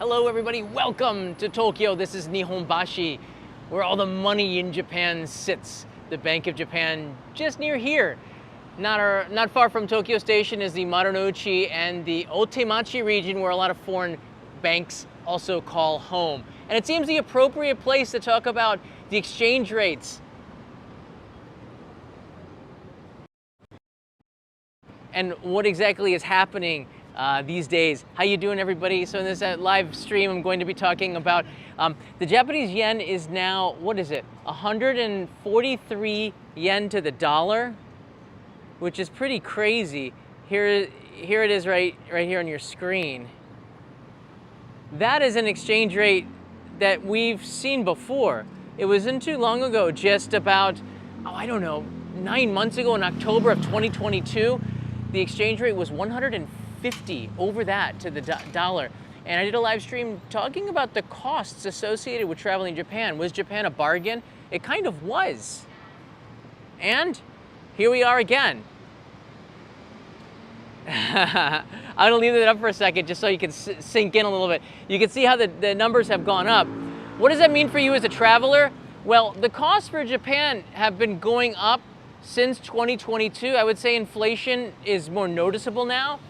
Hello everybody, welcome to Tokyo. This is Nihonbashi, where all the money in Japan sits. The Bank of Japan just near here. Not far from Tokyo Station is the Marunouchi and the Otemachi region, where a lot of foreign banks also call home. And it seems the appropriate place to talk about the exchange rates and what exactly is happening these days. How you doing, everybody? So in this live stream, I'm going to be talking about the Japanese yen is now, what is it? 143 yen to the dollar, which is pretty crazy. Here it is right here on your screen. That is an exchange rate that we've seen before. It wasn't too long ago, just about, I don't know, 9 months ago in October of 2022, the exchange rate was 150 over that to the dollar. And I did a live stream talking about the costs associated with traveling to Japan. Was Japan a bargain? It kind of was. And here we are again. I'm gonna leave it up for a second just so you can sink in a little bit. You can see how the numbers have gone up. What does that mean for you as a traveler? Well, the costs for Japan have been going up since 2022. I would say inflation is more noticeable now.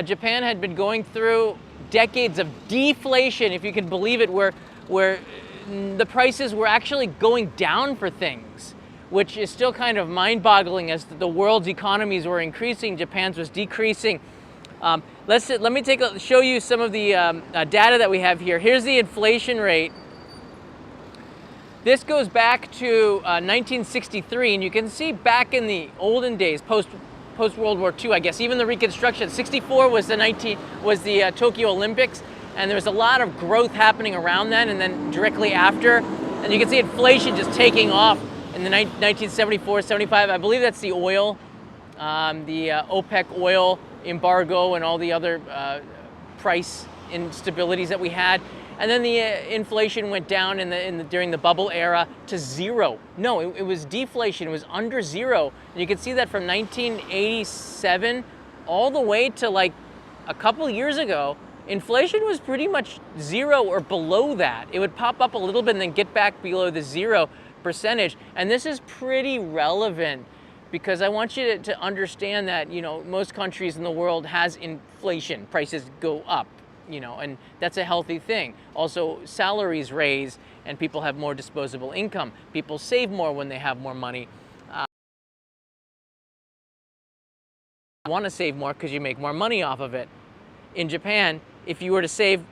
Japan had been going through decades of deflation, if you can believe it, where the prices were actually going down for things, which is still kind of mind-boggling as the world's economies were increasing, Japan's was decreasing. Let me show you some of the data that we have here. Here's the inflation rate. This goes back to 1963, and you can see back in the olden days, post World War II, I guess, even the Reconstruction. 64 was the Tokyo Olympics, and there was a lot of growth happening around then, and then directly after, and you can see inflation just taking off in the 1974, 75. I believe that's the oil, the OPEC oil embargo, and all the other price instabilities that we had. And then the inflation went down during the bubble era to zero. No, it was deflation. It was under zero. And you can see that from 1987 all the way to like a couple years ago, inflation was pretty much zero or below that. It would pop up a little bit and then get back below the 0%. And this is pretty relevant because I want you to understand that, you know, most countries in the world has inflation. Prices go up. You know, and that's a healthy thing. Also, salaries raise and people have more disposable income. People save more when they have more money. Want to save more because you make more money off of it. In Japan, if you were to save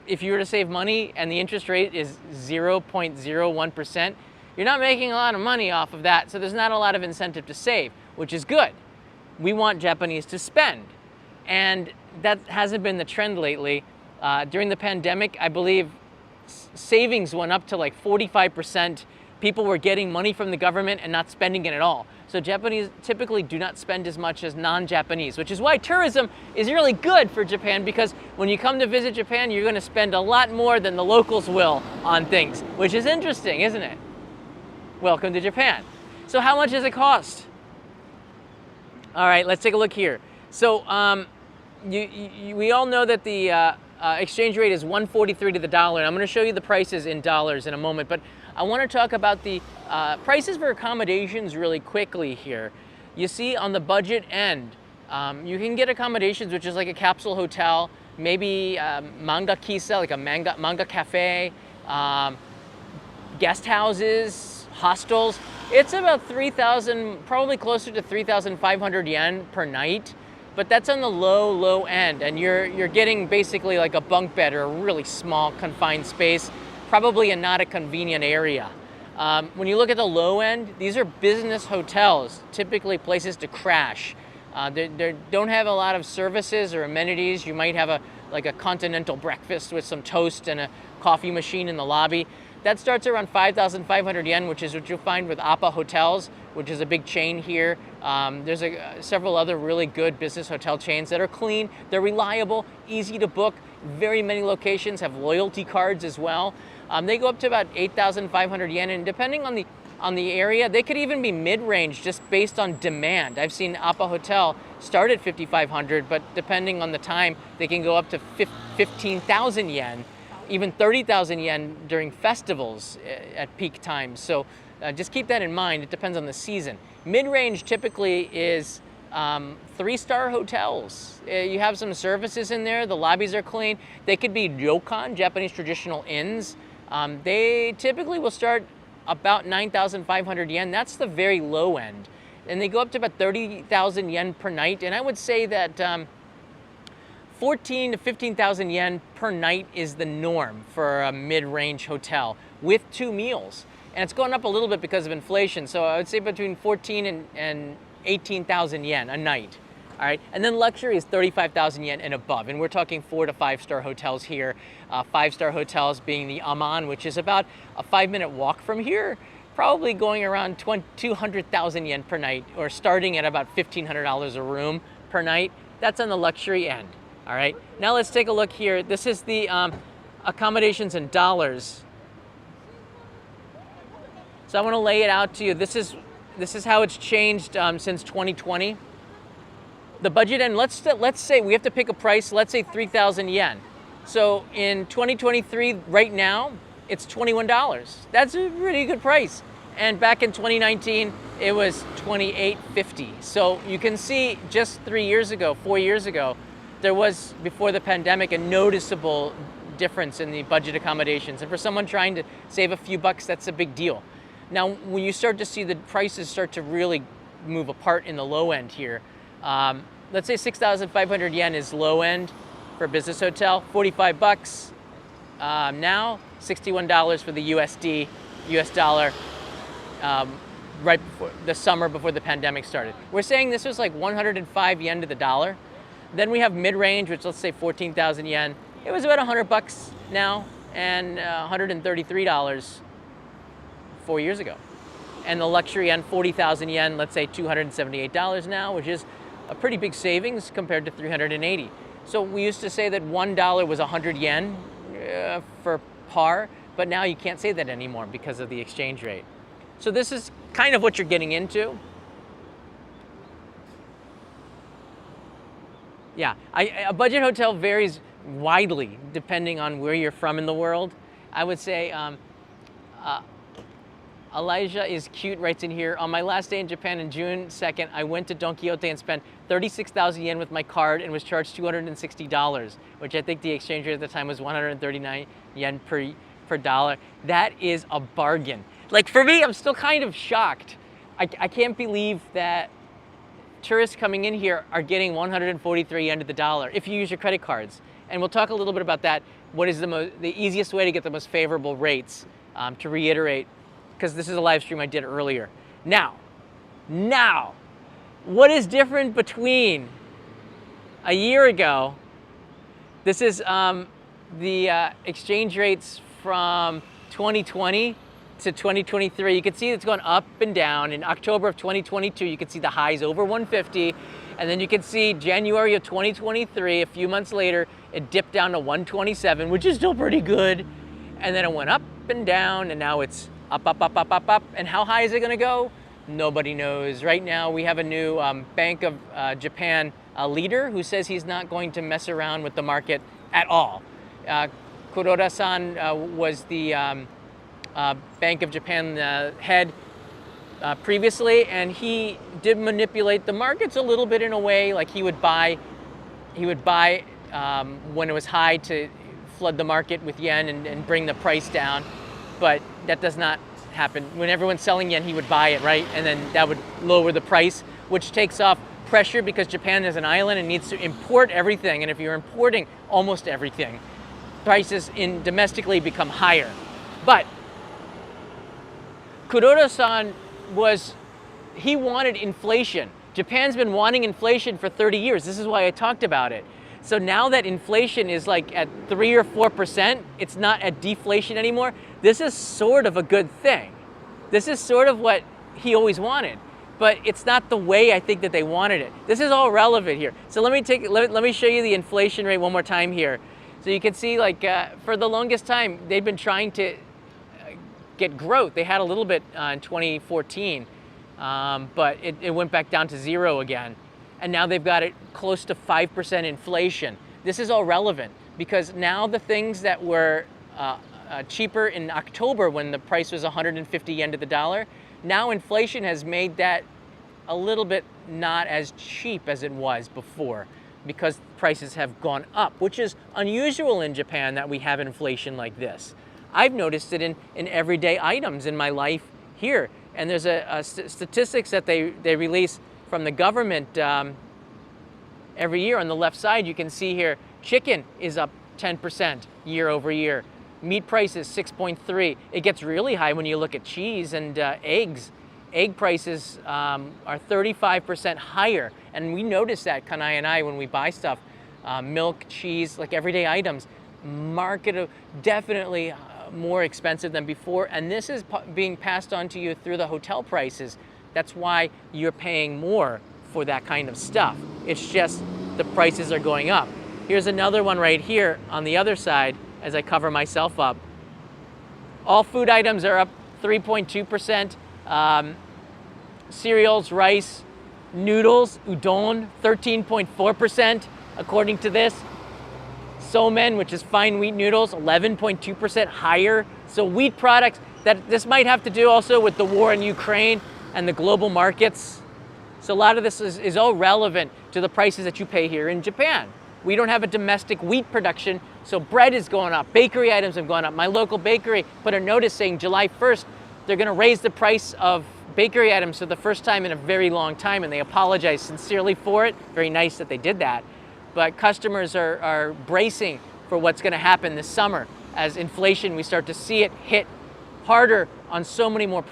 money and the interest rate is 0.01%, you're not making a lot of money off of that. So there's not a lot of incentive to save, which is good. We want Japanese to spend, and that hasn't been the trend lately. During the pandemic, I believe savings went up to like 45%. People were getting money from the government and not spending it at all. So Japanese typically do not spend as much as non-Japanese, which is why tourism is really good for Japan, because when you come to visit Japan, you're going to spend a lot more than the locals will on things, which is interesting, isn't it? Welcome to Japan. So how much does it cost? All right, let's take a look here. So we all know that the exchange rate is 143 to the dollar. And I'm going to show you the prices in dollars in a moment, but I want to talk about the prices for accommodations really quickly here. You see on the budget end, you can get accommodations, which is like a capsule hotel, maybe manga kisa, like a manga cafe, guest houses, hostels. It's about 3,000, probably closer to 3,500 yen per night. But that's on the low end, and you're getting basically like a bunk bed or a really small confined space, probably not a convenient area. When you look at the low end, these are business hotels, typically places to crash. They don't have a lot of services or amenities. You might have a continental breakfast with some toast and a coffee machine in the lobby. That starts around 5,500 yen, which is what you'll find with Appa Hotels, which is a big chain here. There's several other really good business hotel chains that are clean, they're reliable, easy to book. Very many locations have loyalty cards as well. They go up to about 8,500 yen, and depending on the area, they could even be mid-range just based on demand. I've seen Appa Hotel start at 5,500, but depending on the time, they can go up to 15,000 yen. even 30,000 yen during festivals at peak times. So just keep that in mind. It depends on the season. Mid-range typically is 3-star hotels. You have some services in there. The lobbies are clean. They could be ryokan, Japanese traditional inns. They typically will start about 9,500 yen. That's the very low end. And they go up to about 30,000 yen per night. And I would say that 14 to 15,000 yen per night is the norm for a mid-range hotel with 2 meals. And it's going up a little bit because of inflation. So I would say between 14 and 18,000 yen a night. All right, and then luxury is 35,000 yen and above. And we're talking 4 to 5-star hotels here. 5-star hotels being the Aman, which is about a 5-minute walk from here, probably going around 200,000 yen per night, or starting at about $1,500 a room per night. That's on the luxury end. All right, now let's take a look here. This is the accommodations in dollars. So I want to lay it out to you. This is how it's changed since 2020. The budget end, let's say we have to pick a price, let's say 3,000 yen. So in 2023, right now, it's $21. That's a pretty good price. And back in 2019, it was $28.50. So you can see just 4 years ago, there was, before the pandemic, a noticeable difference in the budget accommodations. And for someone trying to save a few bucks, that's a big deal. Now, when you start to see the prices start to really move apart in the low end here, let's say 6,500 yen is low end for a business hotel, 45 bucks. Now, $61 for the US dollar, right before the summer, before the pandemic started. We're saying this was like 105 yen to the dollar. Then we have mid-range, which let's say 14,000 yen. It was about 100 bucks now, and $133 4 years ago. And the luxury end, 40,000 yen, let's say $278 now, which is a pretty big savings compared to 380. So we used to say that $1 was 100 yen for par, but now you can't say that anymore because of the exchange rate. So this is kind of what you're getting into. Yeah, a budget hotel varies widely depending on where you're from in the world. I would say Elijah is cute, writes in here. On my last day in Japan on June 2nd, I went to Don Quixote and spent 36,000 yen with my card and was charged $260, which I think the exchange rate at the time was 139 yen per dollar. That is a bargain. Like, for me, I'm still kind of shocked. I can't believe that tourists coming in here are getting 143 yen to the dollar if you use your credit cards. And we'll talk a little bit about that. What is the easiest way to get the most favorable rates, to reiterate, because this is a live stream I did earlier. Now, what is different between a year ago? This is the exchange rates from 2020 to 2023. You can see it's going up and down. In October of 2022, you can see the highs over 150. And then you can see January of 2023, a few months later, it dipped down to 127, which is still pretty good. And then it went up and down, and now it's up. And how high is it going to go? Nobody knows. Right now, we have a new Bank of Japan leader who says he's not going to mess around with the market at all. Kuroda-san was the Bank of Japan head previously, and he did manipulate the markets a little bit in a way. Like he would buy when it was high to flood the market with yen and bring the price down, but that does not happen. When everyone's selling yen, he would buy it, right? And then that would lower the price, which takes off pressure because Japan is an island and needs to import everything. And if you're importing almost everything, prices domestically become higher. But Kuroda-san he wanted inflation. Japan's been wanting inflation for 30 years. This is why I talked about it. So now that inflation is like at 3 or 4%, it's not at deflation anymore. This is sort of a good thing. This is sort of what he always wanted, but it's not the way I think that they wanted it. This is all relevant here. So let me show you the inflation rate one more time here. So you can see, like, for the longest time, they've been trying to get growth. They had a little bit in 2014, but it went back down to 0 again. And now they've got it close to 5% inflation. This is all relevant because now the things that were cheaper in October when the price was 150 yen to the dollar. Now inflation has made that a little bit not as cheap as it was before because prices have gone up, which is unusual in Japan that we have inflation like this. I've noticed it in everyday items in my life here. And there's a statistics that they release from the government every year. On the left side, you can see here, chicken is up 10% year over year. Meat prices 6.3. It gets really high when you look at cheese and eggs. Egg prices are 35% higher. And we notice that, Kanai and I, when we buy stuff, milk, cheese, like everyday items, definitely more expensive than before. And this is being passed on to you through the hotel prices. That's why you're paying more for that kind of stuff. It's just the prices are going up. Here's another one right here on the other side as I cover myself up. All food items are up 3.2%. Cereals, rice, noodles, udon, 13.4% according to this. Somen, which is fine wheat noodles, 11.2% higher. So wheat products, this might have to do also with the war in Ukraine and the global markets. So a lot of this is all relevant to the prices that you pay here in Japan. We don't have a domestic wheat production, so bread is going up, bakery items have gone up. My local bakery put a notice saying July 1st, they're gonna raise the price of bakery items for the first time in a very long time, and they apologize sincerely for it. Very nice that they did that. But customers are bracing for what's gonna happen this summer. As inflation, we start to see it hit harder on so many more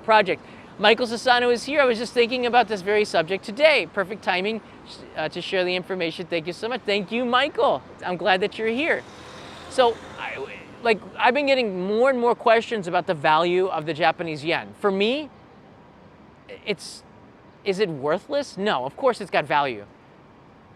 projects. Michael Sassano is here. I was just thinking about this very subject today. Perfect timing to share the information. Thank you so much. Thank you, Michael. I'm glad that you're here. So, I've been getting more and more questions about the value of the Japanese yen. For me, is it worthless? No, of course it's got value.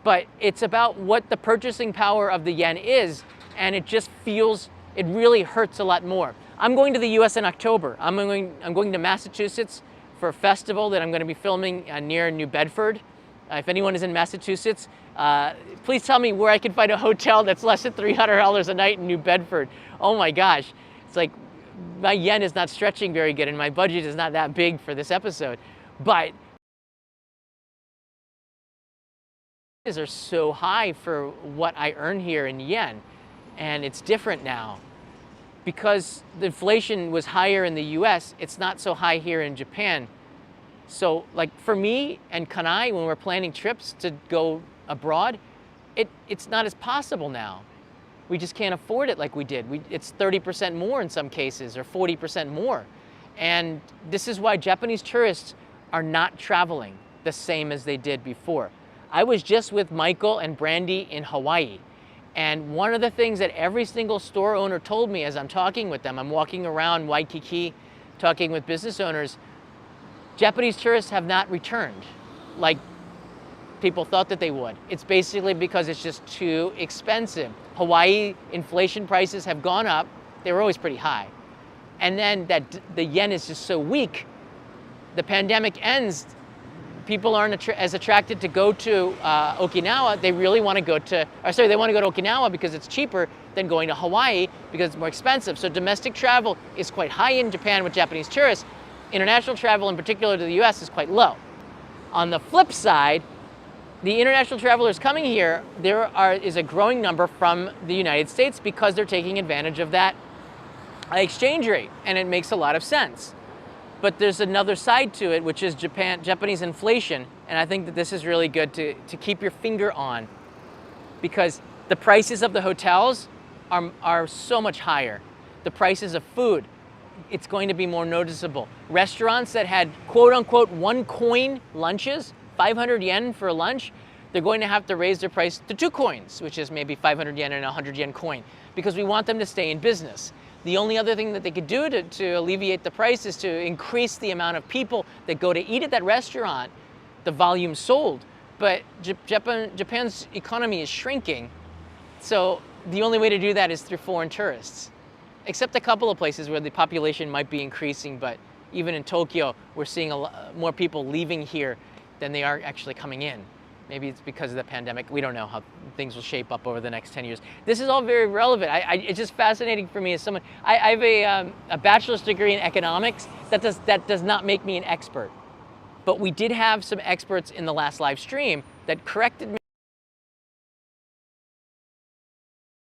But it's about what the purchasing power of the yen is, and it just feels, it really hurts a lot more. I'm going to the US in October. I'm going to Massachusetts for a festival that I'm going to be filming near New Bedford. If anyone is in Massachusetts, please tell me where I can find a hotel that's less than $300 a night in New Bedford. Oh my gosh, it's like my yen is not stretching very good and my budget is not that big for this episode. But prices are so high for what I earn here in yen, and it's different now. Because the inflation was higher in the US, it's not so high here in Japan. So like for me and Kanai, when we're planning trips to go abroad, it's not as possible now. We just can't afford it like we did. It's 30% more in some cases, or 40% more. And this is why Japanese tourists are not traveling the same as they did before. I was just with Michael and Brandy in Hawaii. And one of the things that every single store owner told me as I'm talking with them, I'm walking around Waikiki talking with business owners, Japanese tourists have not returned like people thought that they would. It's basically because it's just too expensive. Hawaii inflation prices have gone up. They were always pretty high. And then the yen is just so weak. The pandemic ends, people aren't as attracted to go to Okinawa. They really want to go to, they want to go to Okinawa because it's cheaper than going to Hawaii because it's more expensive. So domestic travel is quite high in Japan with Japanese tourists. International travel, in particular to the US, is quite low. On the flip side, the international travelers coming here, is a growing number from the United States because they're taking advantage of that exchange rate, and it makes a lot of sense. But there's another side to it, which is Japanese inflation. And I think that this is really good to keep your finger on, because the prices of the hotels are so much higher. The prices of food, it's going to be more noticeable. Restaurants that had quote unquote 1 coin lunches, 500 yen for a lunch, they're going to have to raise their price to 2 coins, which is maybe 500 yen and a 100 yen coin, because we want them to stay in business. The only other thing that they could do to alleviate the price is to increase the amount of people that go to eat at that restaurant, the volume sold. But Japan's economy is shrinking, so the only way to do that is through foreign tourists. Except a couple of places where the population might be increasing, but even in Tokyo, we're seeing more people leaving here than they are actually coming in. Maybe it's because of the pandemic. We don't know how things will shape up over the next 10 years. This is all very relevant. It's just fascinating for me as someone. I have a bachelor's degree in economics. That does not make me an expert. But we did have some experts in the last live stream that corrected me.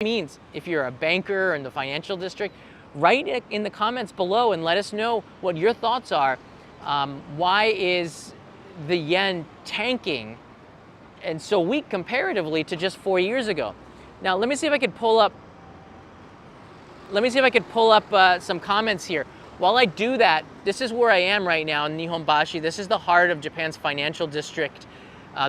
Means if you're a banker in the financial district, write in the comments below and let us know what your thoughts are. Why is the yen tanking and so weak comparatively to just 4 years ago? Now, let me see if I could pull up. Some comments here. While I do that, this is where I am right now in Nihonbashi. This is the heart of Japan's financial district.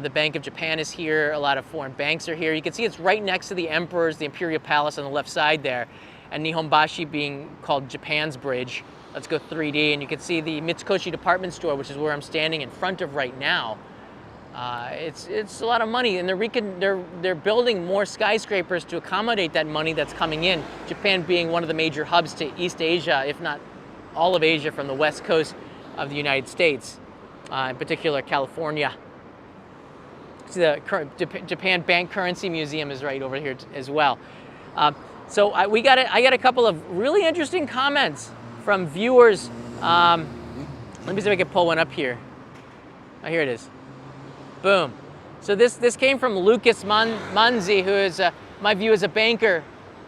The Bank of Japan is here. A lot of foreign banks are here. You can see it's right next to the Emperor's, the Imperial Palace on the left side there, and Nihonbashi being called Japan's Bridge. Let's go 3D, and you can see the Mitsukoshi department store, which is where I'm standing in front of right now. It's a lot of money, and they're building more skyscrapers to accommodate that money that's coming in. Japan being one of the major hubs to East Asia, if not all of Asia, from the west coast of the United States, in particular California. See, the Japan Bank Currency Museum is right over here as well. So I got a couple of really interesting comments from viewers. Let me see if I can pull one up here. Oh, here it is. Boom. So this came from Lucas Manzi, who is, my view, as a banker.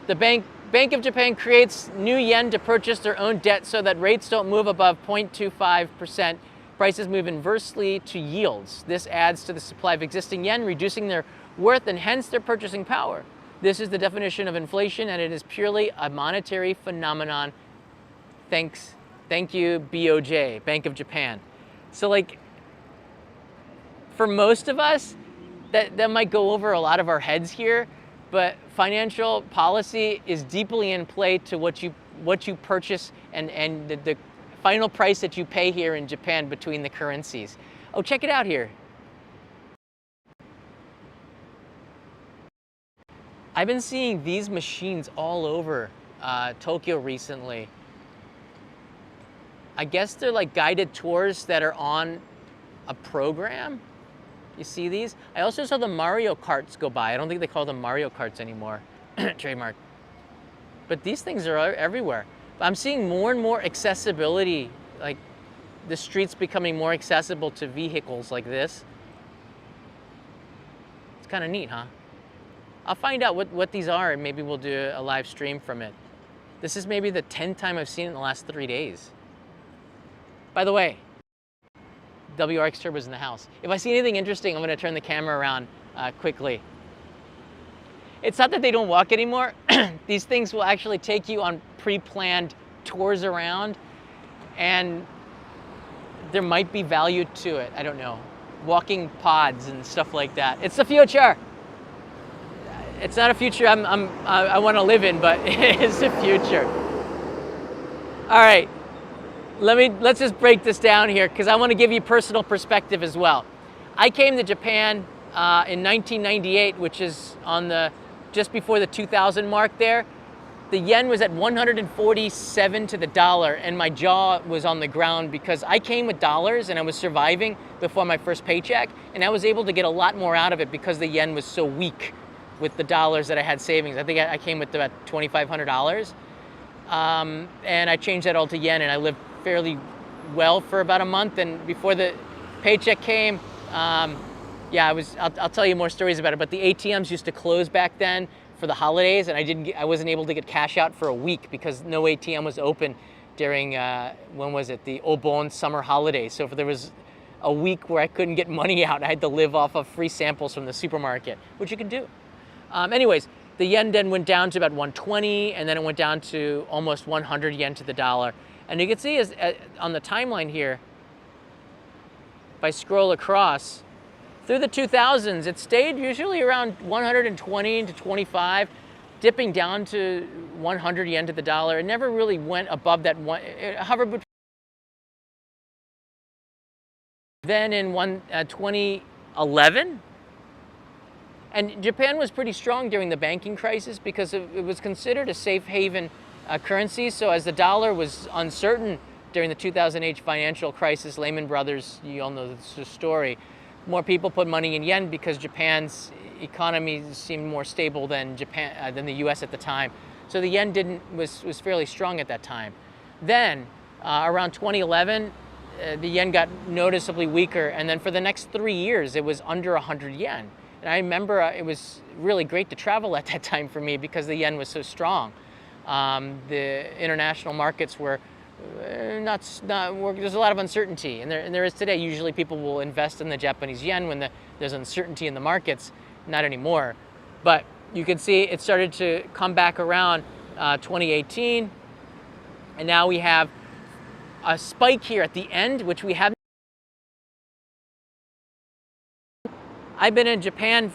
The Bank of Japan creates new yen to purchase their own debt so that rates don't move above 0.25%. Prices move inversely to yields. This adds to the supply of existing yen, reducing their worth and hence their purchasing power. This is the definition of inflation, and it is purely a monetary phenomenon. Thank you, BOJ, Bank of Japan. So, like, for most of us, that might go over a lot of our heads here, but financial policy is deeply in play to what you purchase and the final price that you pay here in Japan between the currencies. Oh, check it out here. I've been seeing these machines all over Tokyo recently. I guess they're like guided tours that are on a program. You see these? I also saw the Mario Karts go by. I don't think they call them Mario Karts anymore. Trademark. But these things are everywhere. I'm seeing more and more accessibility, like the streets becoming more accessible to vehicles like this. It's kind of neat, huh? I'll find out what these are, and maybe we'll do a live stream from it. This is maybe the 10th time I've seen it in the last 3 days. By the way, WRX Turbo's in the house. If I see anything interesting, I'm going to turn the camera around quickly. It's not that they don't walk anymore. These things will actually take you on pre-planned tours around, and there might be value to it. I don't know. Walking pods and stuff like that. It's the future. It's not a future I want to live in, but it is the future. All right. Let's just break this down here, because I want to give you personal perspective as well. I came to Japan in 1998, which is on just before the 2000 mark there. The yen was at 147 to the dollar, and my jaw was on the ground because I came with dollars and I was surviving before my first paycheck, and I was able to get a lot more out of it because the yen was so weak with the dollars that I had savings. I think I came with about $2,500, and I changed that all to yen, and I lived fairly well for about a month. And before the paycheck came, yeah, I'll tell you more stories about it, but the ATMs used to close back then for the holidays, and I wasn't able to get cash out for a week because no ATM was open during, when was it, the Obon summer holidays. So if there was a week where I couldn't get money out, I had to live off of free samples from the supermarket, which you can do. Anyways, the yen then went down to about 120, and then it went down to almost 100 yen to the dollar. And you can see on the timeline here, if I scroll across, through the 2000s, it stayed usually around 120 to 25, dipping down to 100 yen to the dollar. It never really went above that one. It hovered between. Then in 2011, and Japan was pretty strong during the banking crisis because it was considered a safe haven currency. So as the dollar was uncertain during the 2008 financial crisis, Lehman Brothers, you all know the story, more people put money in yen because Japan's economy seemed more stable than than the U.S. at the time. So the yen was fairly strong at that time. Then around 2011, the yen got noticeably weaker, and then for the next 3 years, it was under 100 yen. And I remember it was really great to travel at that time for me because the yen was so strong. The international markets were there's a lot of uncertainty, and there is today. Usually people will invest in the Japanese yen when there's uncertainty in the markets. Not anymore. But you can see it started to come back around 2018, and now we have a spike here at the end, which we haven't. I've been in Japan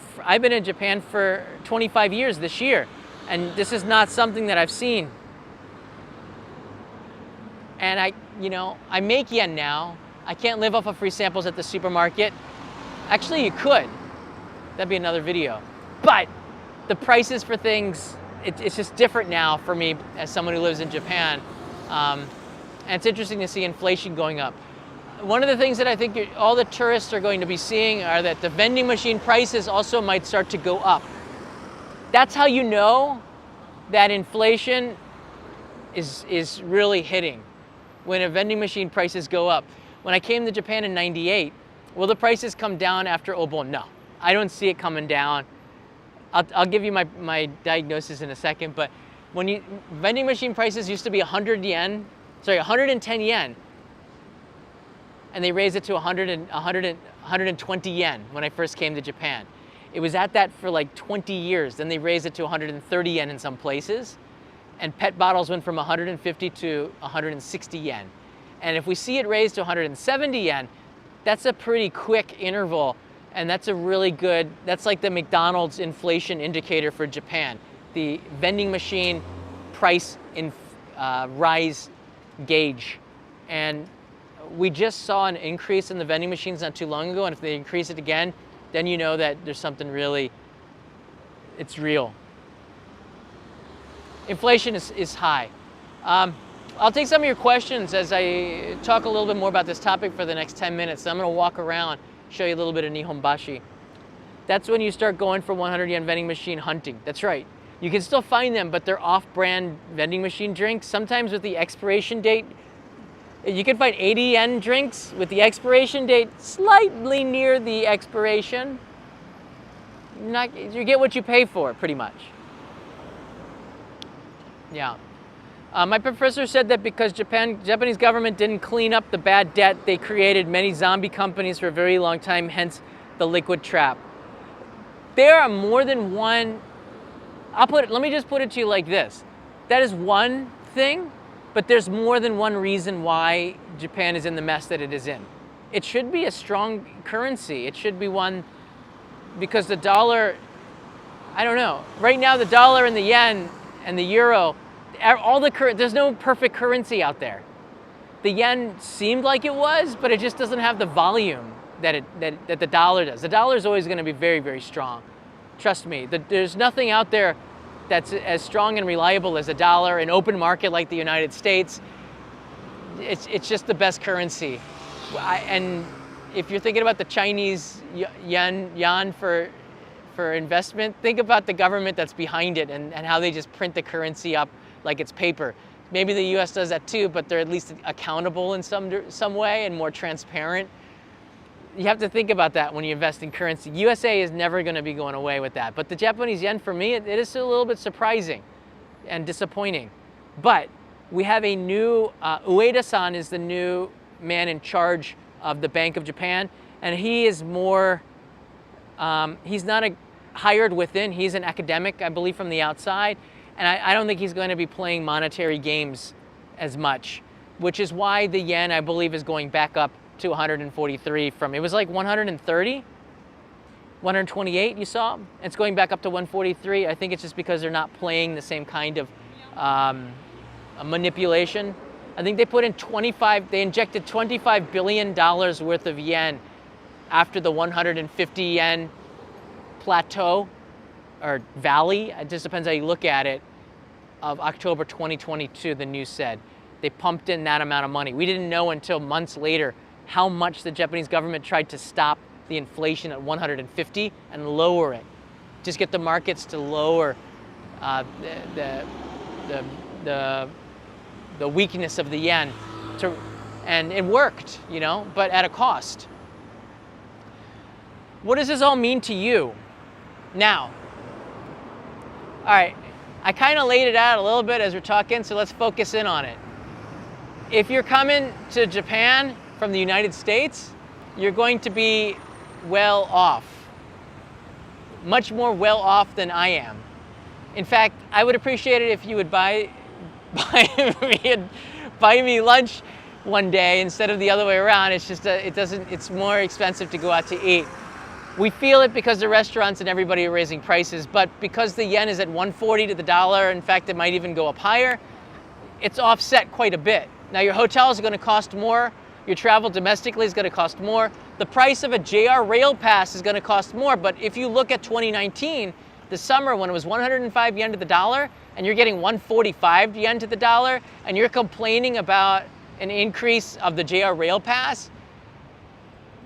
for 25 years this year, and this is not something that I've seen. And I make yen now. I can't live off of free samples at the supermarket. Actually, you could. That'd be another video. But the prices for things, it's just different now for me as someone who lives in Japan. And it's interesting to see inflation going up. One of the things that I think all the tourists are going to be seeing are that the vending machine prices also might start to go up. That's how you know that inflation is really hitting, when a vending machine prices go up. When I came to Japan in '98, will the prices come down after Obon? No, I don't see it coming down. I'll give you my diagnosis in a second, but vending machine prices used to be 110 yen, and they raised it to 120 yen when I first came to Japan. It was at that for like 20 years. Then they raised it to 130 yen in some places, and PET bottles went from 150 to 160 yen. And if we see it raised to 170 yen, that's a pretty quick interval, and that's a really good, that's like the McDonald's inflation indicator for Japan, the vending machine price rise gauge. And we just saw an increase in the vending machines not too long ago, and if they increase it again, then you know that there's something really, it's real. Inflation is high. I'll take some of your questions as I talk a little bit more about this topic for the next 10 minutes. So I'm going to walk around, show you a little bit of Nihonbashi. That's when you start going for 100 yen vending machine hunting. That's right. You can still find them, but they're off-brand vending machine drinks. Sometimes with the expiration date, you can find 80 yen drinks with the expiration date slightly near the expiration. You get what you pay for, pretty much. Yeah. My professor said that because Japanese government didn't clean up the bad debt, they created many zombie companies for a very long time, hence the liquid trap. There are more than one, let me just put it to you like this. That is one thing, but there's more than one reason why Japan is in the mess that it is in. It should be a strong currency. It should be one, because the dollar, I don't know. Right now, the dollar and the yen and the euro, there's no perfect currency out there. The yen seemed like it was, but it just doesn't have the volume that the dollar does. The dollar is always going to be very, very strong. Trust me. There's nothing out there that's as strong and reliable as a dollar. An open market like the United States, it's just the best currency. And if you're thinking about the Chinese yuan for investment, think about the government that's behind it and how they just print the currency up like it's paper. Maybe the US does that too, but they're at least accountable in some way and more transparent. You have to think about that when you invest in currency. USA is never going to be going away with that. But the Japanese yen, for me, it is a little bit surprising and disappointing. But we have a new, Ueda-san is the new man in charge of the Bank of Japan, and he is more, he's not hired within, he's an academic, I believe, from the outside, and I don't think he's going to be playing monetary games as much, which is why the yen, I believe, is going back up to 143 from, it was like 130, 128 you saw. It's going back up to 143. I think it's just because they're not playing the same kind of manipulation. I think they they injected $25 billion worth of yen after the 150 yen plateau or valley, it just depends how you look at it, of October 2022, the news said. They pumped in that amount of money. We didn't know until months later how much the Japanese government tried to stop the inflation at 150 and lower it. Just get the markets to lower the weakness of the yen, and it worked, you know, but at a cost. What does this all mean to you? Now, all right, I kind of laid it out a little bit as we're talking, so let's focus in on it. If you're coming to Japan from the United States, you're going to be well off. Much more well off than I am. In fact, I would appreciate it if you would buy me lunch one day instead of the other way around. It's just it's more expensive to go out to eat. We feel it because the restaurants and everybody are raising prices, but because the yen is at 140 to the dollar, in fact, it might even go up higher, it's offset quite a bit. Now your hotels are going to cost more, your travel domestically is going to cost more, the price of a JR Rail Pass is going to cost more, but if you look at 2019, the summer when it was 105 yen to the dollar, and you're getting 145 yen to the dollar, and you're complaining about an increase of the JR Rail Pass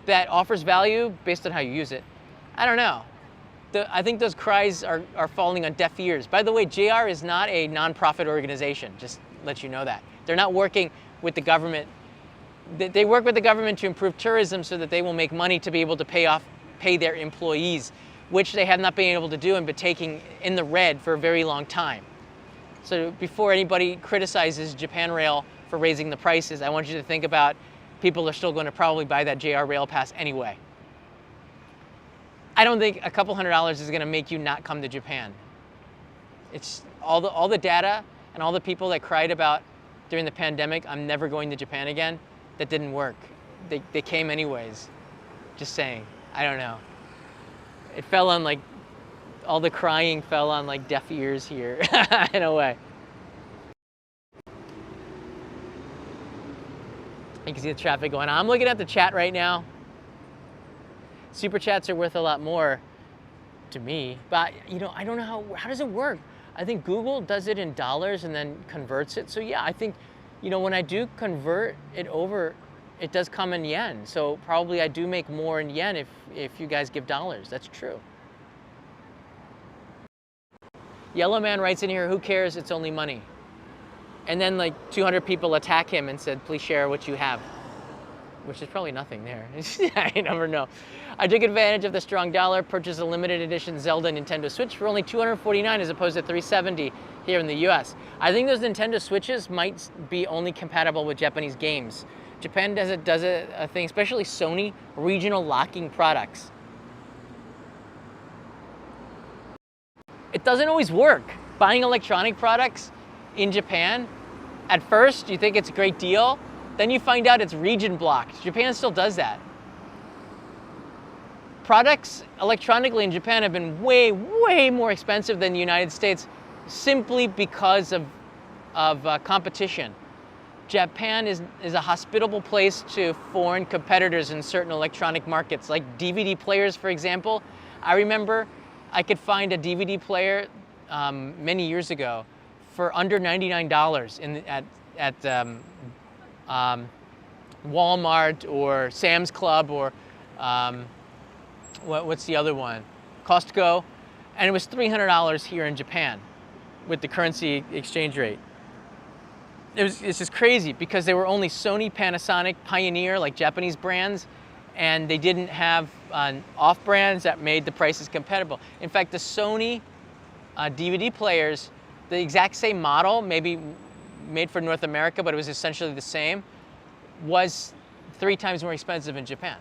that offers value based on how you use it, I don't know. I think those cries are falling on deaf ears. By the way, JR is not a nonprofit organization, just to let you know that. They're not working with the government. They work with the government to improve tourism so that they will make money to be able to pay their employees, which they have not been able to do and been taking in the red for a very long time. So before anybody criticizes Japan Rail for raising the prices, I want you to think about people are still going to probably buy that JR Rail Pass anyway. I don't think a couple $100 is going to make you not come to Japan. It's all the data and all the people that cried about during the pandemic, I'm never going to Japan again, that didn't work. They came anyways. Just saying. I don't know. It fell on like, all the crying fell on like deaf ears here in a way. You can see the traffic going on. I'm looking at the chat right now. Super chats are worth a lot more to me, but you know, I don't know how does it work? I think Google does it in dollars and then converts it. So yeah, I think, you know, when I do convert it over, it does come in yen. So probably I do make more in yen if you guys give dollars. That's true. Yellow Man writes in here, who cares? It's only money. And then like 200 people attack him and said, please share what you have. Which is probably nothing there. I never know. I took advantage of the strong dollar, purchased a limited edition Zelda Nintendo Switch for only $249 as opposed to $370 here in the US. I think those Nintendo Switches might be only compatible with Japanese games. Japan does a thing, especially Sony, regional locking products. It doesn't always work. Buying electronic products in Japan, at first you think it's a great deal, then you find out it's region blocked. Japan still does that. Products electronically in Japan have been way, way more expensive than the United States simply because of competition. Japan is a hospitable place to foreign competitors in certain electronic markets, like DVD players, for example. I remember I could find a DVD player many years ago for under $99 at Walmart or Sam's Club or what's the other one? Costco, and it was $300 here in Japan with the currency exchange rate. It's just crazy because they were only Sony, Panasonic, Pioneer, like Japanese brands, and they didn't have off brands that made the prices compatible. In fact, the Sony DVD players, the exact same model, maybe made for North America, but it was essentially the same, was 3 times more expensive in Japan.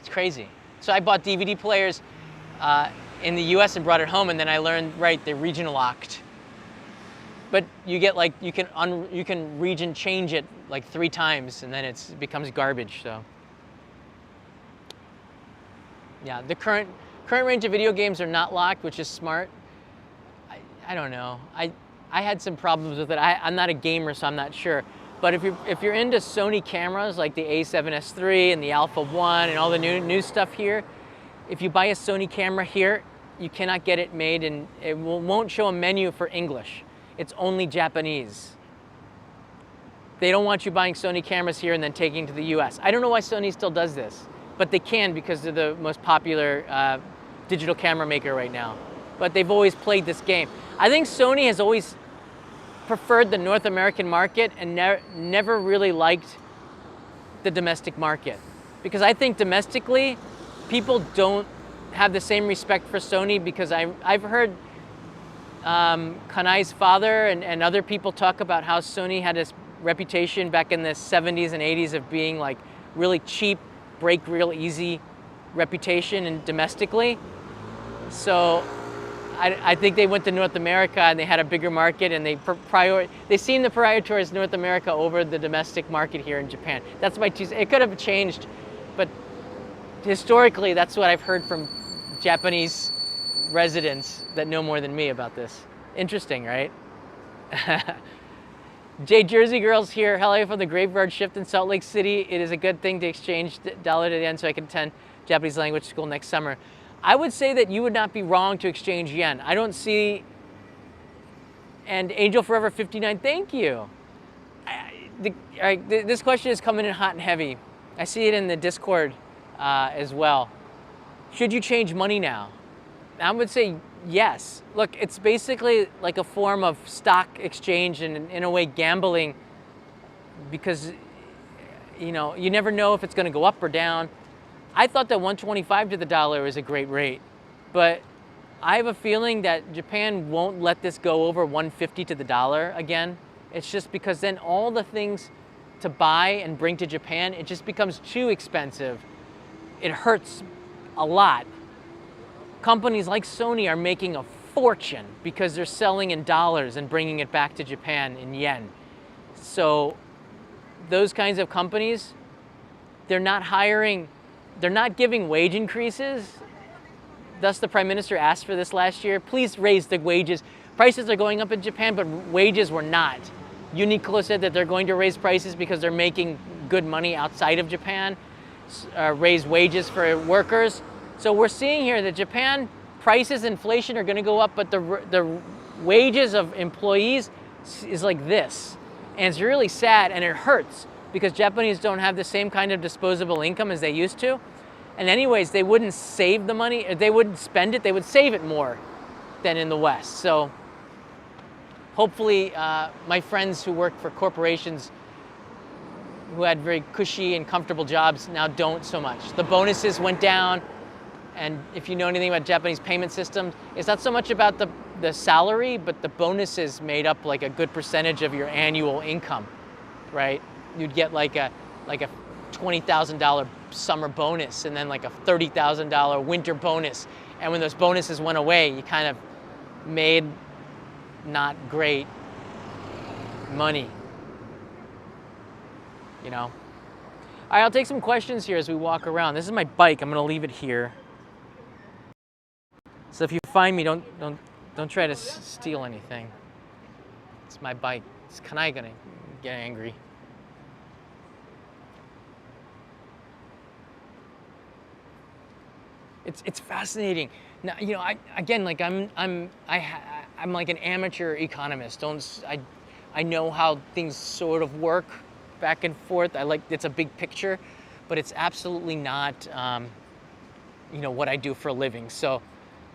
It's crazy. So I bought DVD players in the US and brought it home, and then I learned, right, they're region locked. But you get like, you can region change it like 3 times, and then it becomes garbage, so. Yeah, the current range of video games are not locked, which is smart. I don't know. I had some problems with it. I'm not a gamer, so I'm not sure. But if you're into Sony cameras like the A7S III and the Alpha 1 and all the new stuff here, if you buy a Sony camera here, you cannot get it made, and it won't show a menu for English. It's only Japanese. They don't want you buying Sony cameras here and then taking to the US. I don't know why Sony still does this. but they can because they're the most popular digital camera maker right now. But they've always played this game. I think Sony has always preferred the North American market and never really liked the domestic market. Because I think domestically, people don't have the same respect for Sony, because I've heard Kanai's father and other people talk about how Sony had this reputation back in the 70s and 80s of being like really cheap, break real easy reputation and domestically. So I think they went to North America and they had a bigger market, and they seemed to prioritize North America over the domestic market here in Japan. That's my two. It could have changed, but historically, that's what I've heard from Japanese residents that know more than me about this. Interesting, right? Jay Jersey Girls here. Hello from the Graveyard Shift in Salt Lake City. It is a good thing to exchange dollar to yen so I can attend Japanese language school next summer. I would say that you would not be wrong to exchange yen. I don't see, and Angel Forever 59, thank you. This question is coming in hot and heavy. I see it in the Discord as well. Should you change money now? I would say yes. Look, it's basically like a form of stock exchange and in a way gambling, because you never know if it's going to go up or down. I thought that 125 to the dollar is a great rate, but I have a feeling that Japan won't let this go over 150 to the dollar again. It's just because then all the things to buy and bring to Japan, it just becomes too expensive. It hurts a lot. Companies like Sony are making a fortune because they're selling in dollars and bringing it back to Japan in yen. So those kinds of companies, they're not giving wage increases. Thus, the Prime Minister asked for this last year. Please raise the wages. Prices are going up in Japan, but wages were not. Uniqlo said that they're going to raise prices because they're making good money outside of Japan, raise wages for workers. So we're seeing here that Japan prices, inflation are going to go up, but the wages of employees is like this. And it's really sad, and it hurts, because Japanese don't have the same kind of disposable income as they used to. And anyways, they wouldn't save the money, they wouldn't spend it, they would save it more than in the West. So hopefully my friends who work for corporations who had very cushy and comfortable jobs now don't so much. The bonuses went down, and if you know anything about Japanese payment systems, it's not so much about the salary, but the bonuses made up like a good percentage of your annual income, right? You'd get like a $20,000 summer bonus and then like a $30,000 winter bonus. And when those bonuses went away, you kind of made not great money, you know? All right, I'll take some questions here as we walk around. This is my bike. I'm gonna leave it here. So if you find me, don't try to steal anything. It's my bike. Is Kanai gonna get angry? It's fascinating. Now, I'm like an amateur economist. I know how things sort of work back and forth. It's a big picture, but it's absolutely not what I do for a living. So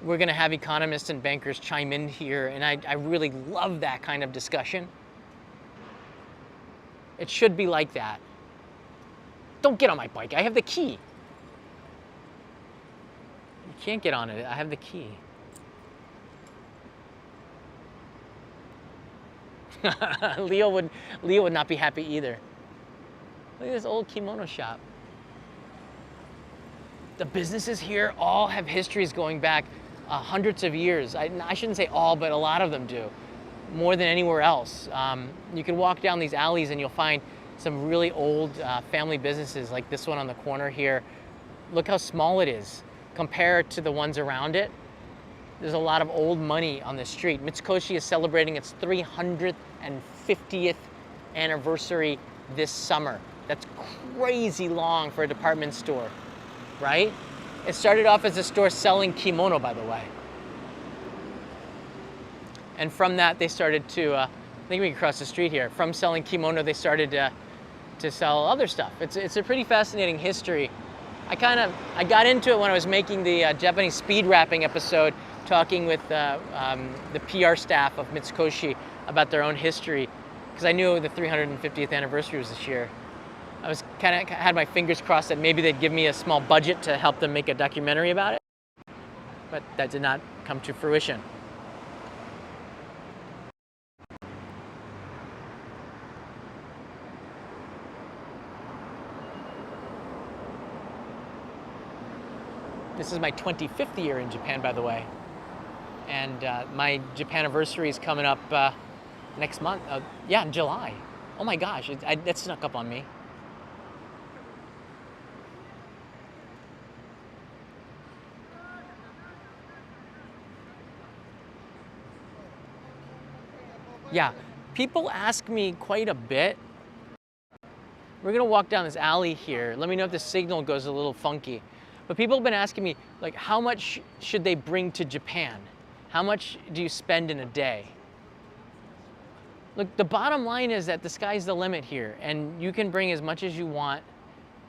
we're going to have economists and bankers chime in here, and I really love that kind of discussion. It should be like that. Don't get on my bike. I have the key. You can't get on it. I have the key. Leo would not be happy either. Look at this old kimono shop. The businesses here all have histories going back hundreds of years. I shouldn't say all, but a lot of them do, more than anywhere else. You can walk down these alleys and you'll find some really old family businesses, like this one on the corner here. Look how small it is compared to the ones around it. There's a lot of old money on the street. Mitsukoshi is celebrating its 350th anniversary this summer. That's crazy long for a department store, right? It started off as a store selling kimono, by the way. And from that, they started to, I think we can cross the street here. From selling kimono, they started to sell other stuff. It's a pretty fascinating history. I got into it when I was making the Japanese speed rapping episode, talking with the PR staff of Mitsukoshi about their own history, because I knew the 350th anniversary was this year. I was kind of had my fingers crossed that maybe they'd give me a small budget to help them make a documentary about it, but that did not come to fruition. This is my 25th year in Japan, by the way. And my Japan anniversary is coming up next month. Yeah, in July. Oh my gosh, that snuck up on me. Yeah, people ask me quite a bit. We're gonna walk down this alley here. Let me know if the signal goes a little funky. But people have been asking me, like, how much should they bring to Japan? How much do you spend in a day? Look, the bottom line is that the sky's the limit here, and you can bring as much as you want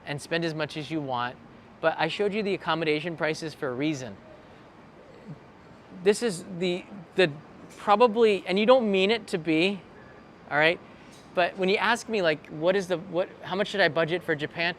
and spend as much as you want. But I showed you the accommodation prices for a reason. This is the probably, and you don't mean it to be, all right? But when you ask me, like, how much should I budget for Japan?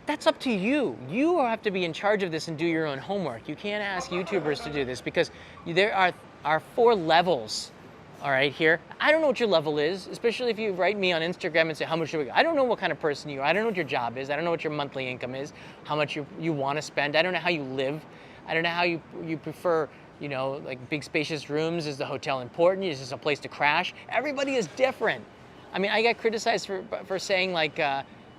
That's up to you. You have to be in charge of this and do your own homework. You can't ask YouTubers to do this, because there are 4 levels, all right, here. I don't know what your level is, especially if you write me on Instagram and say, how much should we go? I don't know what kind of person you are. I don't know what your job is. I don't know what your monthly income is, how much you want to spend. I don't know how you live. I don't know how you prefer, you know, like big spacious rooms. Is the hotel important? Is this a place to crash? Everybody is different. I mean, I got criticized for saying, like,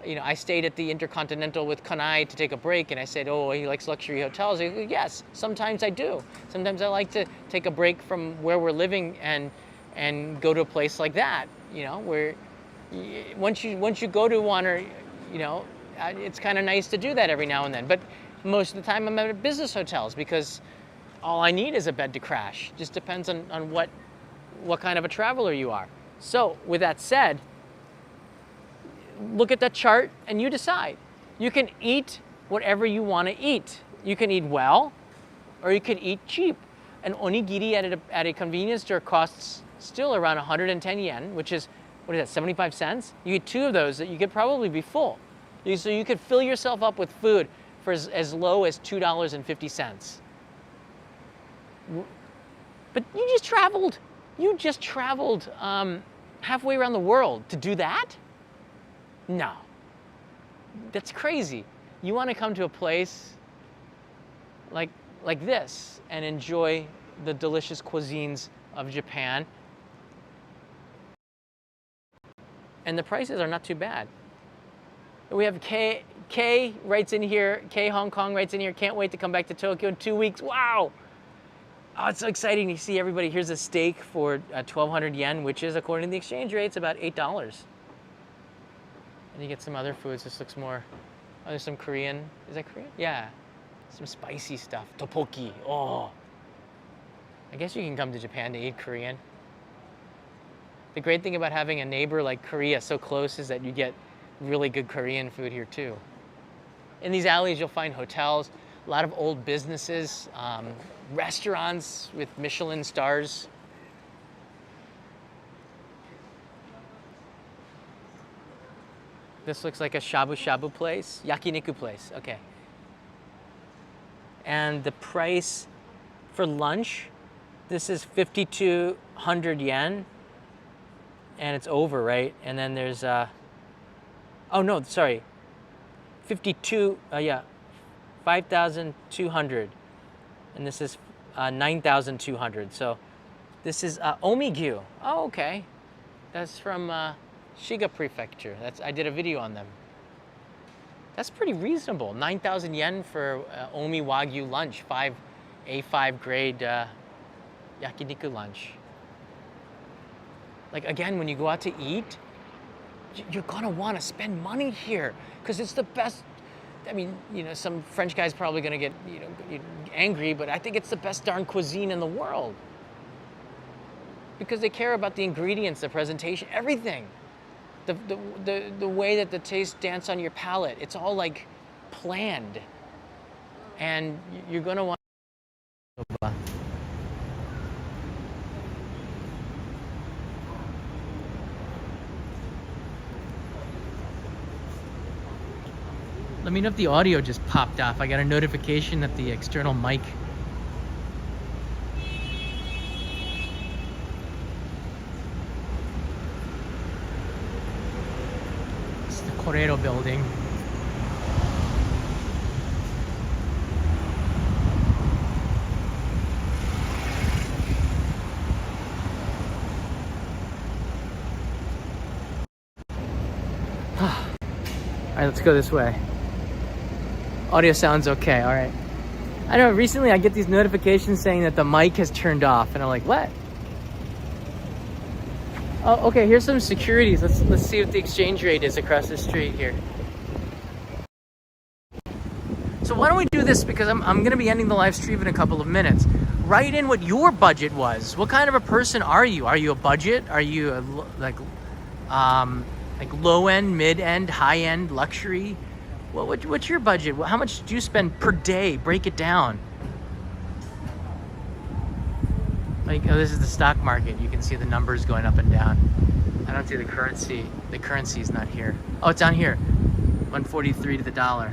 you know, I stayed at the Intercontinental with Kanai to take a break, and I said, oh, he likes luxury hotels. I go, yes, sometimes I do. Sometimes I like to take a break from where we're living and go to a place like that, you know, where once you go to one, or, you know, it's kind of nice to do that every now and then. But most of the time I'm at business hotels, because all I need is a bed to crash. Just depends on what kind of a traveler you are. So with that said, look at that chart and you decide. You can eat whatever you want to eat. You can eat well, or you can eat cheap. An onigiri at a convenience store costs still around 110 yen, which is, what is that, 75 cents? You get 2 of those, that you could probably be full. So you could fill yourself up with food for as low as $2.50. But you just traveled. Halfway around the world to do that? No, that's crazy. You want to come to a place like this and enjoy the delicious cuisines of Japan. And the prices are not too bad. We have K writes in here, K Hong Kong writes in here, can't wait to come back to Tokyo in 2 weeks. Wow. Oh, it's so exciting to see everybody. Here's a steak for 1,200 yen, which is, according to the exchange rates, about $8. And you get some other foods. This looks more, oh, there's some Korean. Is that Korean? Yeah. Some spicy stuff. Tteokbokki. Oh. I guess you can come to Japan to eat Korean. The great thing about having a neighbor like Korea so close is that you get really good Korean food here too. In these alleys, you'll find hotels, a lot of old businesses, restaurants with Michelin stars. This looks like a shabu shabu place, yakiniku place, okay. And the price for lunch, this is 5,200 yen, and it's over, right? And then there's, oh no, sorry, 5,200, and this is 9,200. So this is omigyu. Oh, okay, that's from Shiga Prefecture. I did a video on them. That's pretty reasonable. 9,000 yen for Omi Wagyu lunch, A5 grade yakiniku lunch. Like, again, when you go out to eat, you're gonna wanna spend money here, because it's the best. I mean, you know, some French guy's probably gonna get, you know, angry, but I think it's the best darn cuisine in the world. Because they care about the ingredients, the presentation, everything. The way that the taste dance on your palate, it's all like planned. and you're going to want. Let me know if the audio just popped off. I got a notification that the external mic. It's the Correro building. All right, let's go this way. Audio sounds okay, all right. I know recently I get these notifications saying that the mic has turned off, and I'm like, what? Oh, okay, here's some securities. Let's see what the exchange rate is across the street here. So why don't we do this, because I'm gonna be ending the live stream in a couple of minutes. Write in what your budget was. What kind of a person are you? Are you a budget? Are you a, like low end, mid end, high end, luxury? What's your budget? How much do you spend per day? Break it down. Like, oh, this is the stock market. You can see the numbers going up and down. I don't see the currency. The currency is not here. Oh, it's down here. 143 to the dollar.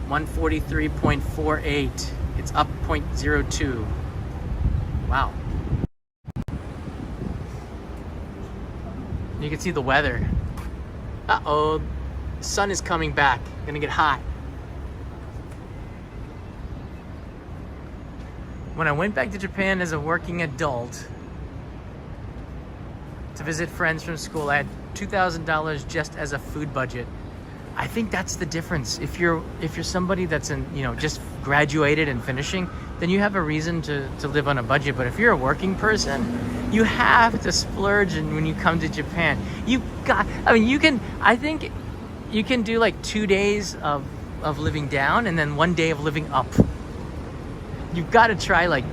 143.48. It's up 0.02. Wow. You can see the weather. Uh-oh, sun is coming back. Gonna get hot. When I went back to Japan as a working adult to visit friends from school, I had $2,000 just as a food budget. I think that's the difference. If you're somebody that's just graduated and finishing, then you have a reason to live on a budget. But if you're a working person, you have to splurge. And when you come to Japan, I think you can do like 2 days of living down and then 1 day of living up. You've got to try like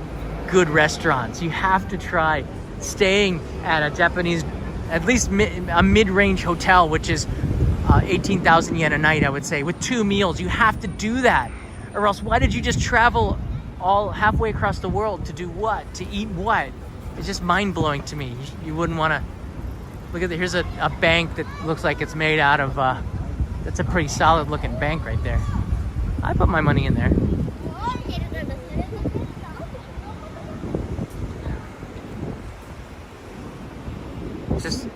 good restaurants. You have to try staying at a Japanese, at least a mid-range hotel, which is 18,000 yen a night, I would say, with 2 meals. You have to do that. Or else, why did you just travel all halfway across the world to do what? To eat what? It's just mind-blowing to me. You wouldn't want to... Look at here's a bank that looks like it's made out of... that's a pretty solid-looking bank right there. I put my money in there. Just...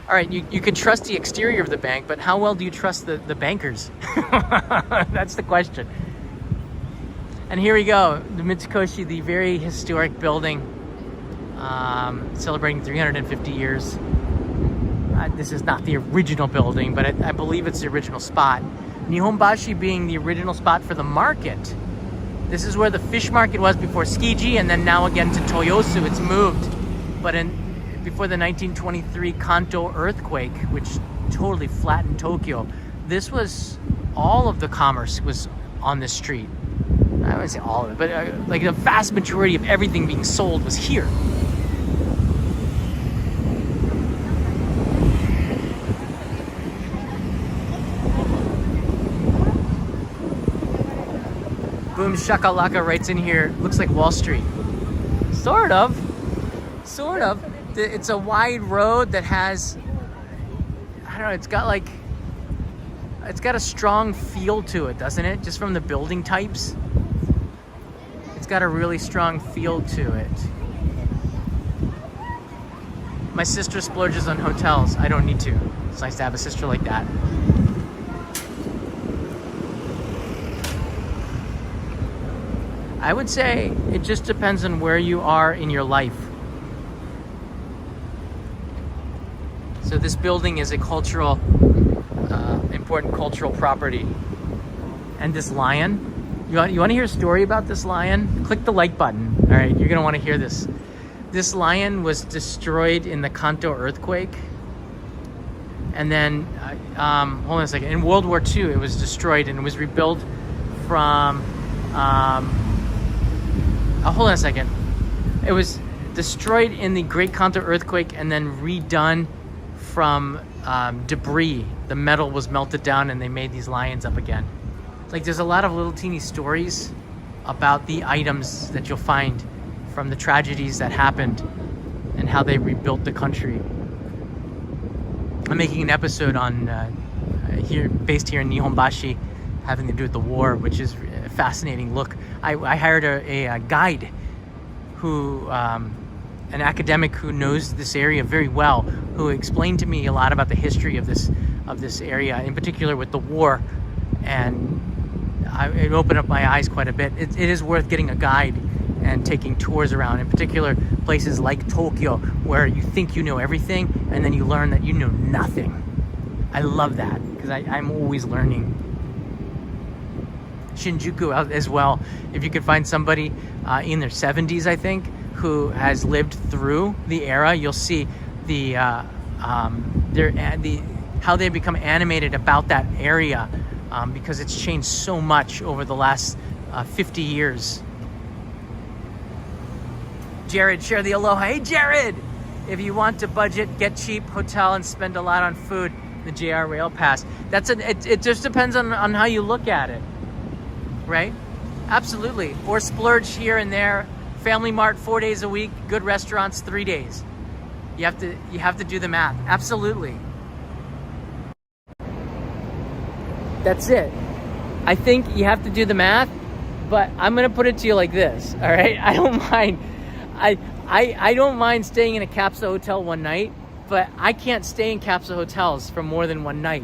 All right, you can trust the exterior of the bank, but how well do you trust the bankers? That's the question. And here we go, the Mitsukoshi, the very historic building, celebrating 350 years. This is not the original building, but I believe it's the original spot. Nihonbashi being the original spot for the market. This is where the fish market was before Tsukiji, and then now again to Toyosu, it's moved. But before the 1923 Kanto earthquake, which totally flattened Tokyo, this was, all of the commerce was on this street. I wouldn't say all of it, but like the vast majority of everything being sold was here. Boom shakalaka writes in here, looks like Wall Street. Sort of. It's a wide road that has, I don't know, it's got a strong feel to it, doesn't it? Just from the building types. It's got a really strong feel to it. My sister splurges on hotels. I don't need to. It's nice to have a sister like that. I would say it just depends on where you are in your life. So this building is a cultural, important cultural property. And this lion, you want to hear a story about this lion? Click the like button. All right, you're gonna want to hear this. This lion was destroyed in the Kanto earthquake. And then, hold on a second, in World War II, it was destroyed and it was rebuilt from, hold on a second. It was destroyed in the Great Kanto earthquake and then redone from debris. The metal was melted down and they made these lions up again. Like, there's a lot of little teeny stories about the items that you'll find from the tragedies that happened and how they rebuilt the country. I'm making an episode on based here in Nihonbashi, having to do with the war, which is a fascinating look. I hired a guide who, an academic who knows this area very well, who explained to me a lot about the history of this area, in particular with the war, and it opened up my eyes quite a bit. It is worth getting a guide and taking tours around, in particular places like Tokyo, where you think you know everything and then you learn that you know nothing. I love that because I'm always learning. Shinjuku as well. If you could find somebody in their 70s, I think, who has lived through the era, you'll see how they become animated about that area, because it's changed so much over the last 50 years. Jared, share the aloha. Hey, Jared! If you want to budget, get cheap hotel, and spend a lot on food, the JR Rail Pass. It just depends on how you look at it, right? Absolutely. Or splurge here and there. Family Mart 4 days a week. Good restaurants 3 days. You have to do the math. Absolutely. That's it. I think you have to do the math, but I'm gonna put it to you like this. All right, I don't mind. I don't mind staying in a capsule hotel one night, but I can't stay in capsule hotels for more than one night.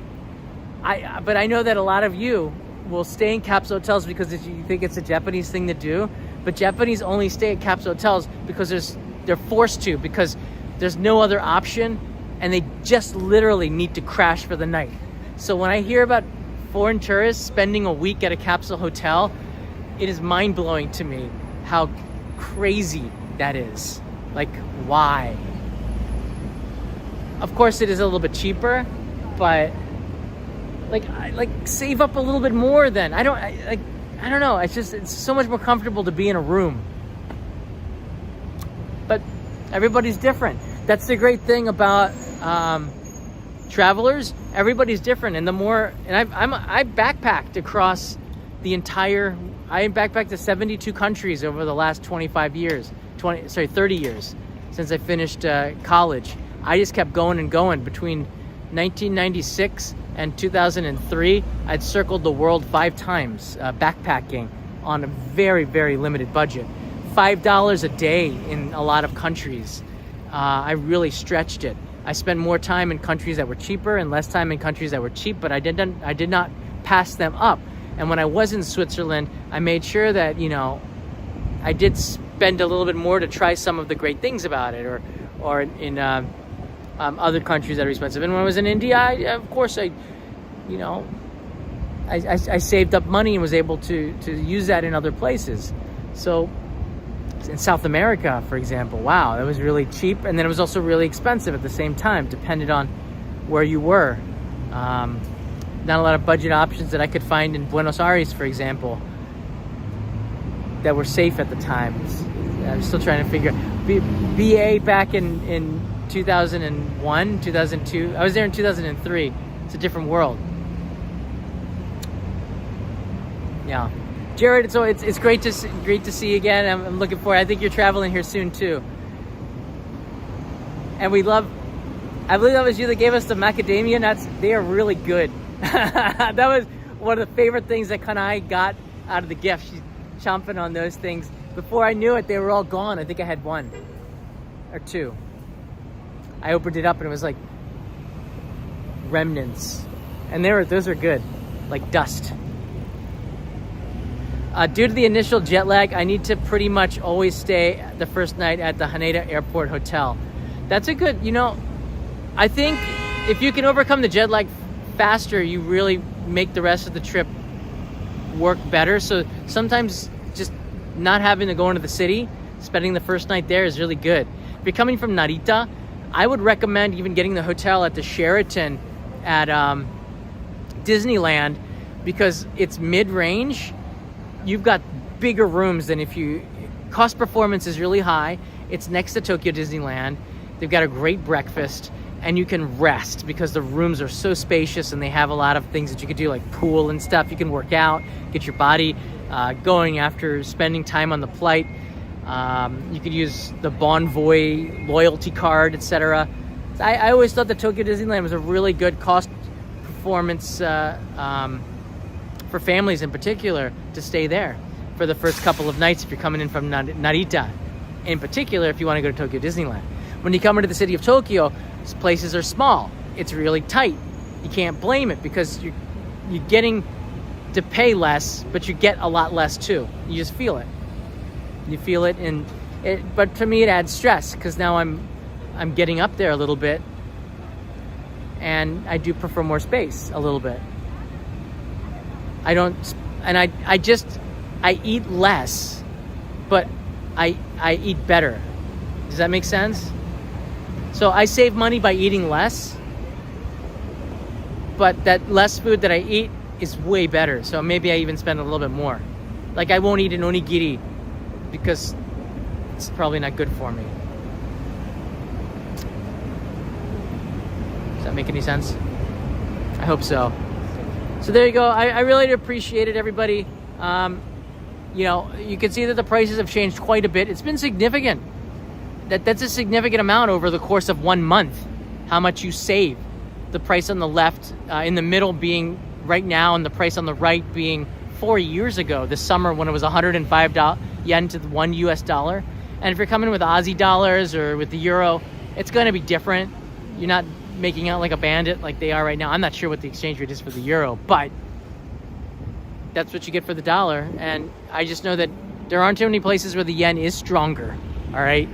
But I know that a lot of you will stay in capsule hotels because you think it's a Japanese thing to do. But Japanese only stay at capsule hotels because they're forced to, because there's no other option, and they just literally need to crash for the night. So when I hear about foreign tourists spending a week at a capsule hotel, it is mind-blowing to me how crazy that is. Like, why? Of course it is a little bit cheaper, but like save up a little bit more then. I don't know. It's so much more comfortable to be in a room. But everybody's different. That's the great thing about travelers. Everybody's different, and I backpacked across the entire. I backpacked to 72 countries over the last 25 years. 30 years since I finished college. I just kept going and going. Between 1996 and 2003, I'd circled the world 5 times backpacking on a very, very limited budget. $5 a day in a lot of countries. I really stretched it. I spent more time in countries that were cheaper and less time in countries that were cheap, but I did not pass them up. And when I was in Switzerland, I made sure that, I did spend a little bit more to try some of the great things about it, or in other countries that are expensive. And when I was in India, I saved up money and was able to use that in other places. So in South America, for example, wow, that was really cheap, and then it was also really expensive at the same time, depended on where you were. Not a lot of budget options that I could find in Buenos Aires, for example, that were safe at the time. I'm still trying to figure. BA back in 2001, 2002. I was there in 2003. It's a different world. Yeah, Jared. So it's great to see you again. I'm looking forward. I think you're traveling here soon too. And I believe that was you that gave us the macadamia nuts. They are really good. That was one of the favorite things that Kanai got out of the gift. She's chomping on those things. Before I knew it, they were all gone. I think I had 1 or 2. I opened it up and it was like remnants, and those are good, like dust. Due to the initial jet lag, I need to pretty much always stay the first night at the Haneda Airport Hotel. That's a good, I think if you can overcome the jet lag faster, you really make the rest of the trip work better. So sometimes just not having to go into the city, spending the first night there is really good. If you're coming from Narita, I would recommend even getting the hotel at the Sheraton at Disneyland, because it's mid-range. You've got bigger rooms than cost performance is really high. It's next to Tokyo Disneyland. They've got a great breakfast, and you can rest because the rooms are so spacious and they have a lot of things that you could do, like pool and stuff. You can work out, get your body going after spending time on the flight. You could use the Bonvoy loyalty card, etc. I always thought that Tokyo Disneyland was a really good cost performance for families in particular to stay there for the first couple of nights if you're coming in from Narita, in particular if you want to go to Tokyo Disneyland. When you come into the city of Tokyo, places are small. It's really tight. You can't blame it because you're getting to pay less, but you get a lot less too. You just feel it. You feel it, but to me it adds stress because now I'm getting up there a little bit, and I do prefer more space a little bit. I eat less, but I eat better. Does that make sense? So I save money by eating less, but that less food that I eat is way better. So maybe I even spend a little bit more. Like I won't eat an onigiri because it's probably not good for me. Does that make any sense? I hope so. So there you go. I really appreciate it, everybody. You know, you can see that the prices have changed quite a bit. It's been significant. That's a significant amount over the course of 1 month, how much you save. The price on the left, in the middle being right now, and the price on the right being 4 years ago, this summer when it was 105 yen to $1 US. And if you're coming with Aussie dollars or with the euro, it's going to be different. You're not making out like a bandit like they are right now. I'm not sure what the exchange rate is for the euro, but that's what you get for the dollar. And I just know that there aren't too many places where the yen is stronger, all right?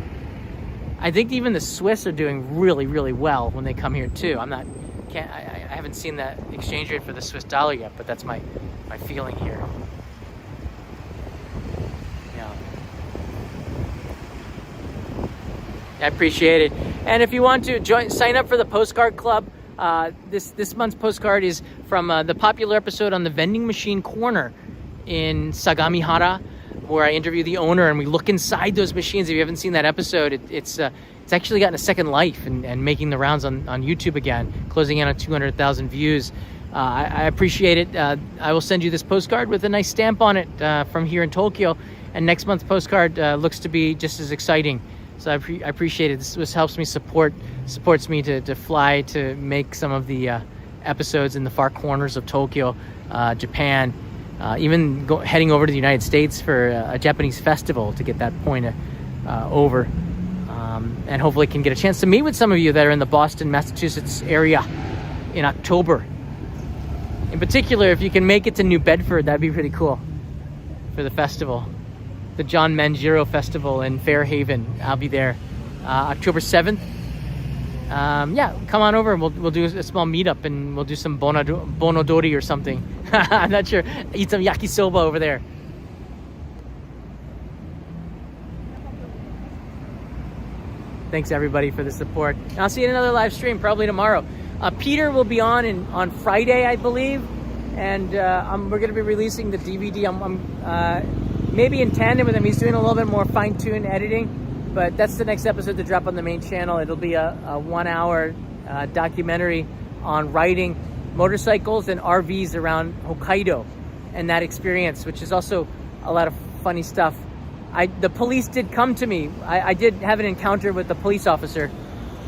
I think even the Swiss are doing really, really well when they come here too. I haven't seen that exchange rate for the Swiss dollar yet, but that's my feeling here. Yeah. I appreciate it. And if you want to sign up for the postcard club, this month's postcard is from the popular episode on the vending machine corner in Sagamihara, where I interview the owner and we look inside those machines. If you haven't seen that episode, it's actually gotten a second life and making the rounds on YouTube again, closing in on 200,000 views. I appreciate it. I will send you this postcard with a nice stamp on it from here in Tokyo. And next month's postcard looks to be just as exciting. So I appreciate it. This helps me supports me to fly to make some of the episodes in the far corners of Tokyo, Japan, even heading over to the United States for a Japanese festival to get that point over. And hopefully can get a chance to meet with some of you that are in the Boston, Massachusetts area in October. In particular, if you can make it to New Bedford, that'd be pretty cool for the festival. The John Manjiro Festival in Fairhaven. I'll be there October 7th. Yeah, come on over and we'll do a small meetup and we'll do some bonodori or something. I'm not sure. Eat some yakisoba over there. Thanks everybody for the support. I'll see you in another live stream probably tomorrow. Peter will be on Friday, I believe, and we're going to be releasing the DVD. I'm maybe in tandem with him. He's doing a little bit more fine-tuned editing, but that's the next episode to drop on the main channel. It'll be a 1-hour documentary on riding motorcycles and RVs around Hokkaido and that experience, which is also a lot of funny stuff. The police did come to me. I did have an encounter with the police officer,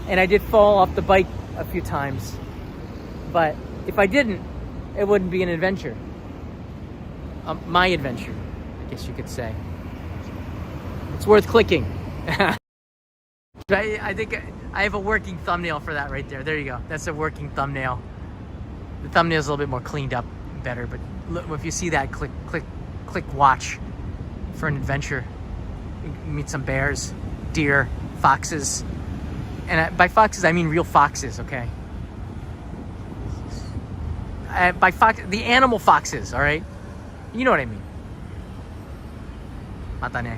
and I did fall off the bike a few times. But if I didn't, it wouldn't be an adventure. My adventure, I guess you could say. It's worth clicking. I think I have a working thumbnail for that right there. There you go. That's a working thumbnail. The thumbnail's a little bit more cleaned up, better. But look, if you see that, click watch for an adventure. You meet some bears, deer, foxes. And by foxes, I mean real foxes, okay? By fox, the animal foxes, all right? You know what I mean. Mata ne.